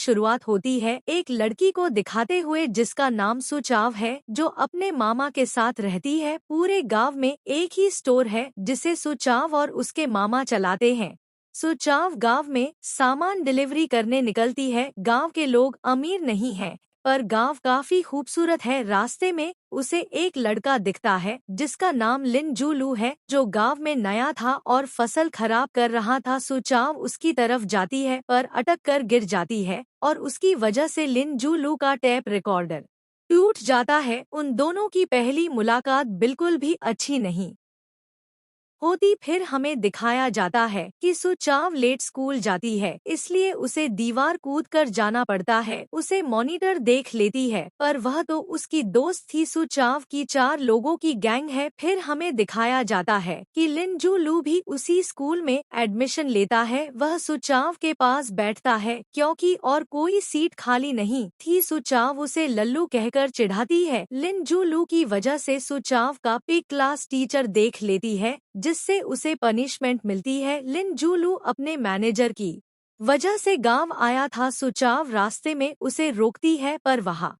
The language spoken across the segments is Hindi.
शुरुआत होती है एक लड़की को दिखाते हुए जिसका नाम सुचाव है, जो अपने मामा के साथ रहती है। पूरे गांव में एक ही स्टोर है जिसे सुचाव और उसके मामा चलाते हैं। सुचाव गांव में सामान डिलीवरी करने निकलती है। गांव के लोग अमीर नहीं हैं, पर गांव काफी खूबसूरत है। रास्ते में उसे एक लड़का दिखता है जिसका नाम लिन जूलू है, जो गांव में नया था और फसल खराब कर रहा था। सुचाव उसकी तरफ जाती है पर अटक कर गिर जाती है और उसकी वजह से लिन जूलू का टेप रिकॉर्डर टूट जाता है। उन दोनों की पहली मुलाकात बिल्कुल भी अच्छी नहीं होती। फिर हमें दिखाया जाता है कि सुचाव लेट स्कूल जाती है, इसलिए उसे दीवार कूद कर जाना पड़ता है। उसे मॉनिटर देख लेती है, पर वह तो उसकी दोस्त थी। सुचाव की 4 लोगों की गैंग है। फिर हमें दिखाया जाता है कि लिन जू लू भी उसी स्कूल में एडमिशन लेता है। वह सुचाव के पास बैठता है क्योंकि और कोई सीट खाली नहीं थी। सुचाव उसे लल्लू कहकर चिढ़ाती है। लिन जू लू की वजह से सुचाव का पिक क्लास टीचर देख लेती है, जिससे उसे पनिशमेंट मिलती है। लिन जूलू अपने मैनेजर की वजह से गांव आया था। सुचाव रास्ते में उसे रोकती है, पर वहाँ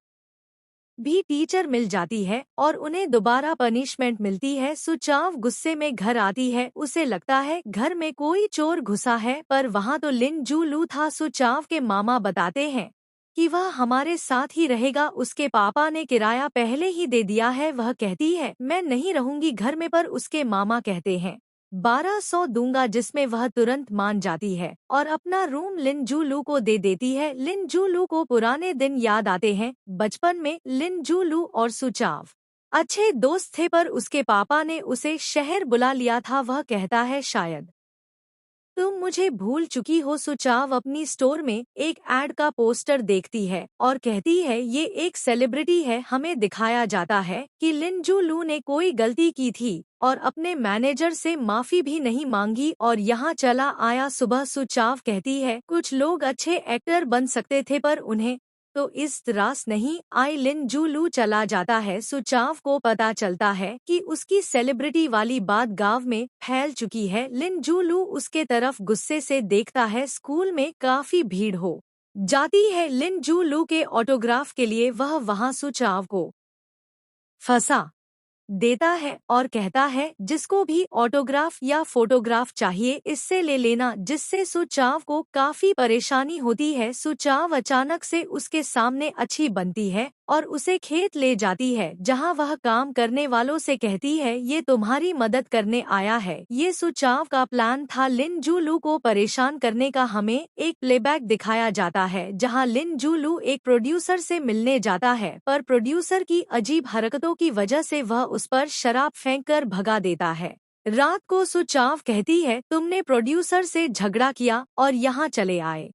भी टीचर मिल जाती है और उन्हें दोबारा पनिशमेंट मिलती है। सुचाव गुस्से में घर आती है। उसे लगता है घर में कोई चोर घुसा है, पर वहाँ तो लिन जूलू था। सुचाव के मामा बताते हैं कि वह हमारे साथ ही रहेगा, उसके पापा ने किराया पहले ही दे दिया है। वह कहती है मैं नहीं रहूंगी घर में, पर उसके मामा कहते हैं 1200 दूंगा, जिसमें वह तुरंत मान जाती है और अपना रूम लिन जूलू को दे देती है। लिन जूलू को पुराने दिन याद आते हैं। बचपन में लिन जूलू और सुचाव अच्छे दोस्त थे, पर उसके पापा ने उसे शहर बुला लिया था। वह कहता है शायद तुम मुझे भूल चुकी हो। सुचाव अपनी स्टोर में एक एड का पोस्टर देखती है और कहती है ये एक सेलिब्रिटी है। हमें दिखाया जाता है कि लिन जू लू ने कोई गलती की थी और अपने मैनेजर से माफी भी नहीं मांगी और यहाँ चला आया। सुबह सुचाव कहती है कुछ लोग अच्छे एक्टर बन सकते थे, पर उन्हें तो इस रास नहीं आई। लिन जूलू चला जाता है। सुचाव को पता चलता है कि उसकी सेलिब्रिटी वाली बात गांव में फैल चुकी है। लिन जूलू उसके तरफ गुस्से से देखता है। स्कूल में काफी भीड़ हो जाती है। लिन जूलू के ऑटोग्राफ के लिए वह वहां सुचाव को फंसा देता है और कहता है जिसको भी ऑटोग्राफ या फोटोग्राफ चाहिए इससे ले लेना, जिससे सुचाव को काफी परेशानी होती है। सुचाव अचानक से उसके सामने अच्छी बनती है और उसे खेत ले जाती है, जहां वह काम करने वालों से कहती है ये तुम्हारी मदद करने आया है। ये सुचाव का प्लान था लिन जूलू को परेशान करने का। हमें एक प्लेबैक दिखाया जाता है जहां लिन जूलू एक प्रोड्यूसर से मिलने जाता है, पर प्रोड्यूसर की अजीब हरकतों की वजह से वह उस पर शराब फेंककर भगा देता है। रात को सुचाव कहती है तुमने प्रोड्यूसर से झगड़ा किया और यहाँ चले आए।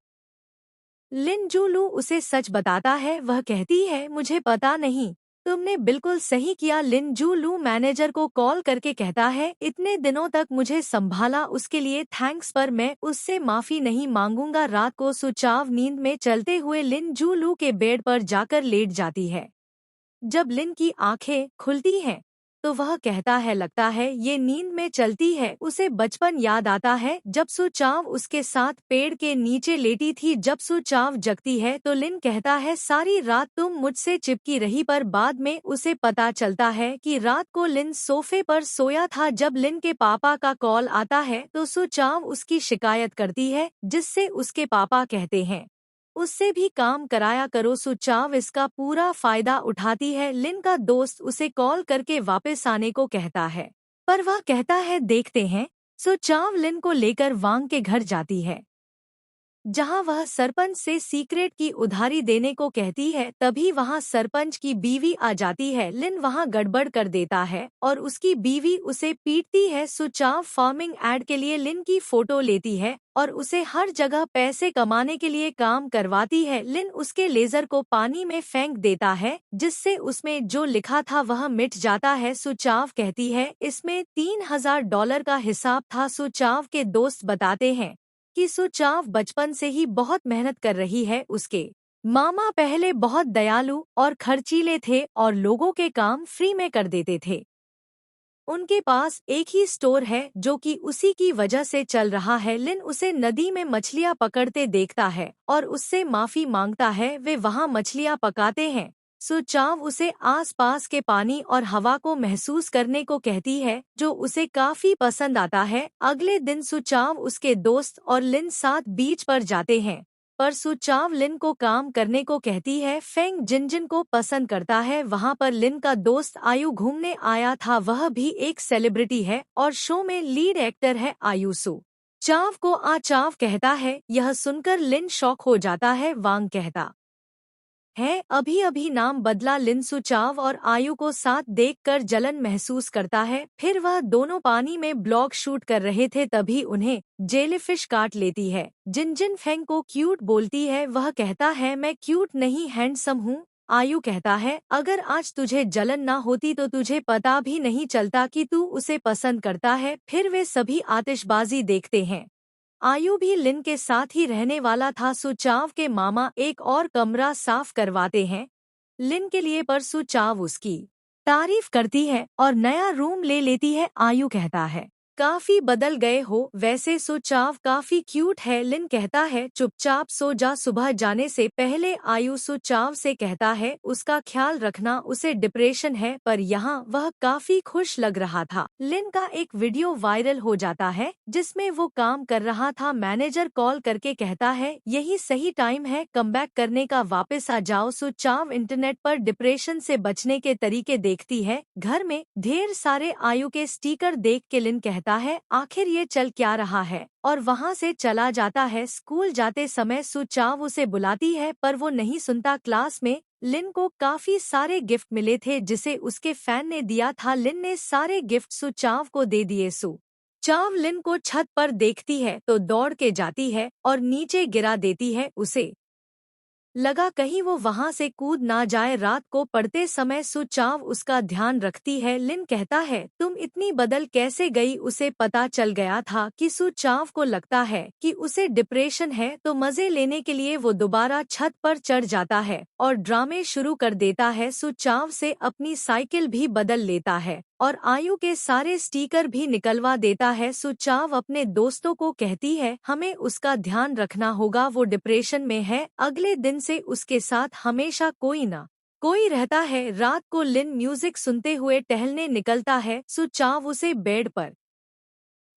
लिन जूलू उसे सच बताता है। वह कहती है मुझे पता नहीं, तुमने बिल्कुल सही किया। लिन जूलू मैनेजर को कॉल करके कहता है इतने दिनों तक मुझे संभाला उसके लिए थैंक्स, पर मैं उससे माफी नहीं मांगूंगा। रात को सुचाव नींद में चलते हुए लिन जूलू के बेड पर जाकर लेट जाती है। जब लिन की आंखें खुलती हैं तो वह कहता है लगता है ये नींद में चलती है। उसे बचपन याद आता है जब सुचाव उसके साथ पेड़ के नीचे लेटी थी। जब सुचाव जगती है तो लिन कहता है सारी रात तुम मुझसे चिपकी रही, पर बाद में उसे पता चलता है कि रात को लिन सोफे पर सोया था। जब लिन के पापा का कॉल आता है तो सुचाव उसकी शिकायत करती है, जिससे उसके पापा कहते हैं उससे भी काम कराया करो। सुचाव इसका पूरा फायदा उठाती है। लिन का दोस्त उसे कॉल करके वापस आने को कहता है, पर वह कहता है देखते हैं। सुचाव लिन को लेकर वांग के घर जाती है, जहां वह सरपंच से सीक्रेट की उधारी देने को कहती है। तभी वहां सरपंच की बीवी आ जाती है। लिन वहां गड़बड़ कर देता है और उसकी बीवी उसे पीटती है। सुचाव फार्मिंग एड के लिए लिन की फोटो लेती है और उसे हर जगह पैसे कमाने के लिए काम करवाती है। लिन उसके लेजर को पानी में फेंक देता है, जिससे उसमें जो लिखा था वह मिट जाता है। सुचाव कहती है इसमें $3000 का हिसाब था। सुचाव के दोस्त बताते हैं कि सुचाव बचपन से ही बहुत मेहनत कर रही है। उसके मामा पहले बहुत दयालु और खर्चीले थे और लोगों के काम फ्री में कर देते थे। उनके पास एक ही स्टोर है जो कि उसी की वजह से चल रहा है। लिन उसे नदी में मछलियाँ पकड़ते देखता है और उससे माफी मांगता है। वे वहाँ मछलियाँ पकाते हैं। सुचाव उसे आसपास के पानी और हवा को महसूस करने को कहती है, जो उसे काफी पसंद आता है। अगले दिन सुचाव उसके दोस्त और लिन साथ बीच पर जाते हैं, पर सुचाव लिन को काम करने को कहती है। फेंग जिनजिन को पसंद करता है। वहाँ पर लिन का दोस्त आयु घूमने आया था। वह भी एक सेलिब्रिटी है और शो में लीड एक्टर है। आयु सु चाव को चाव कहता है। यह सुनकर लिन शॉक हो जाता है। वांग कहता है अभी अभी नाम बदला। लिन सुचाव और आयु को साथ देखकर जलन महसूस करता है। फिर वह दोनों पानी में ब्लॉग शूट कर रहे थे, तभी उन्हें जेलीफिश काट लेती है। जिनजिन फेंग को क्यूट बोलती है। वह कहता है मैं क्यूट नहीं हैंडसम हूँ। आयु कहता है अगर आज तुझे जलन ना होती तो तुझे पता भी नहीं चलता कि तू उसे पसंद करता है। फिर वे सभी आतिशबाजी देखते हैं। आयु भी लिन के साथ ही रहने वाला था। सुचाव के मामा एक और कमरा साफ करवाते हैं लिन के लिए, पर सुचाव उसकी तारीफ करती है और नया रूम ले लेती है। आयु कहता है काफी बदल गए हो। वैसे सुचाव काफी क्यूट है। लिन कहता है चुपचाप सो जा, सुबह जाने से पहले। आयु सुचाव से कहता है उसका ख्याल रखना, उसे डिप्रेशन है। पर यहाँ वह काफी खुश लग रहा था। लिन का एक वीडियो वायरल हो जाता है जिसमें वो काम कर रहा था। मैनेजर कॉल करके कहता है यही सही टाइम है कमबैक करने का, वापस आ जाओ। सुचाव इंटरनेट पर डिप्रेशन से बचने के तरीके देखती है। घर में ढेर सारे आयु के स्टिकर देख के लिन कहता है आखिर ये चल क्या रहा है, और वहाँ से चला जाता है। स्कूल जाते समय सुचाव उसे बुलाती है पर वो नहीं सुनता। क्लास में लिन को काफी सारे गिफ्ट मिले थे जिसे उसके फैन ने दिया था। लिन ने सारे गिफ्ट सुचाव को दे दिए। चाव लिन को छत पर देखती है तो दौड़ के जाती है और नीचे गिरा देती है। उसे लगा कहीं वो वहां से कूद ना जाए। रात को पढ़ते समय सुचाव उसका ध्यान रखती है। लिन कहता है तुम इतनी बदल कैसे गई। उसे पता चल गया था कि सुचाव को लगता है कि उसे डिप्रेशन है, तो मजे लेने के लिए वो दोबारा छत पर चढ़ जाता है और ड्रामे शुरू कर देता है। सुचाव से अपनी साइकिल भी बदल लेता है और आयु के सारे स्टिकर भी निकलवा देता है। सुचाव अपने दोस्तों को कहती है हमें उसका ध्यान रखना होगा, वो डिप्रेशन में है। अगले दिन से उसके साथ हमेशा कोई न कोई रहता है। रात को लिन म्यूजिक सुनते हुए टहलने निकलता है। सुचाव उसे बेड पर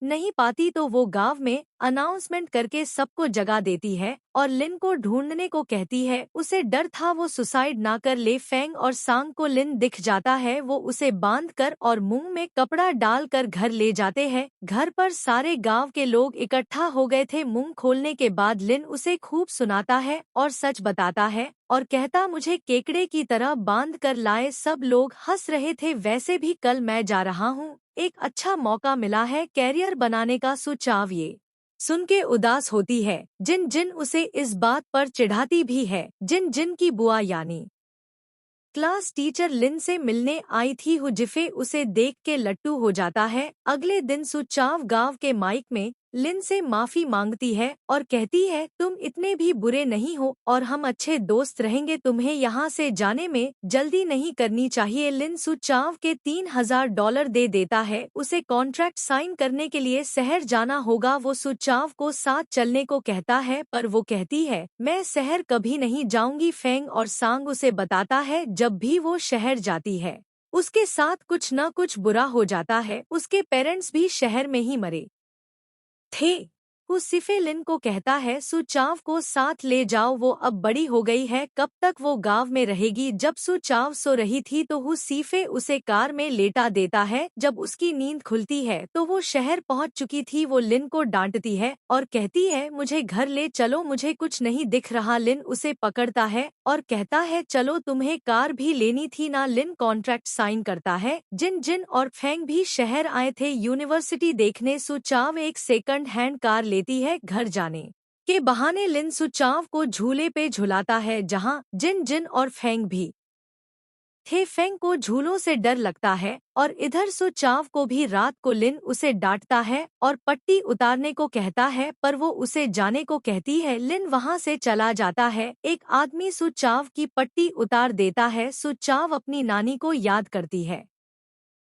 नहीं पाती तो वो गांव में अनाउंसमेंट करके सबको जगा देती है और लिन को ढूंढने को कहती है। उसे डर था वो सुसाइड ना कर ले। फेंग और सांग को लिन दिख जाता है। वो उसे बांधकर और मुंह में कपड़ा डालकर घर ले जाते हैं। घर पर सारे गांव के लोग इकट्ठा हो गए थे। मुंह खोलने के बाद लिन उसे खूब सुनाता है और सच बताता है और कहता मुझे केकड़े की तरह बांध कर लाए। सब लोग हंस रहे थे। वैसे भी कल मैं जा रहा हूँ, एक अच्छा मौका मिला है कैरियर बनाने का। सुचाव ये सुन के उदास होती है। जिन जिन उसे इस बात पर चिढ़ाती भी है। जिन जिन की बुआ यानी क्लास टीचर लिन से मिलने आई थी। हुजिफे उसे देख के लट्टू हो जाता है। अगले दिन सुचाव गांव के माइक में लिन से माफी मांगती है और कहती है तुम इतने भी बुरे नहीं हो और हम अच्छे दोस्त रहेंगे। तुम्हें यहाँ से जाने में जल्दी नहीं करनी चाहिए। लिन सुचाव के $3000 दे देता है। उसे कॉन्ट्रैक्ट साइन करने के लिए शहर जाना होगा। वो सुचाव को साथ चलने को कहता है पर वो कहती है मैं शहर कभी नहीं जाऊंगी। फेंग और सांग उसे बताता है जब भी वो शहर जाती है उसके साथ कुछ न कुछ बुरा हो जाता है। उसके पेरेंट्स भी शहर में ही मरे थे। हुसिफे लिन को कहता है सुचाव को साथ ले जाओ, वो अब बड़ी हो गई है, कब तक वो गांव में रहेगी। जब सुचाव सो रही थी तो हुसिफे उसे कार में लेटा देता है। जब उसकी नींद खुलती है तो वो शहर पहुंच चुकी थी। वो लिन को डांटती है और कहती है मुझे घर ले चलो, मुझे कुछ नहीं दिख रहा। लिन उसे पकड़ता है और कहता है चलो तुम्हें कार भी लेनी थी ना। लिन कॉन्ट्रैक्ट साइन करता है। जिन जिन और फेंग भी शहर आए थे यूनिवर्सिटी देखने। सुचाव एक सेकंड हैंड कार लेती है। घर जाने के बहाने लिन सुचाव को झूले पे झुलाता है जहां जिन जिन और फेंग भी थे। फेंग को झूलों से डर लगता है और इधर सुचाव को भी। रात को लिन उसे डांटता है और पट्टी उतारने को कहता है पर वो उसे जाने को कहती है। लिन वहां से चला जाता है। एक आदमी सुचाव की पट्टी उतार देता है। सुचाव अपनी नानी को याद करती है।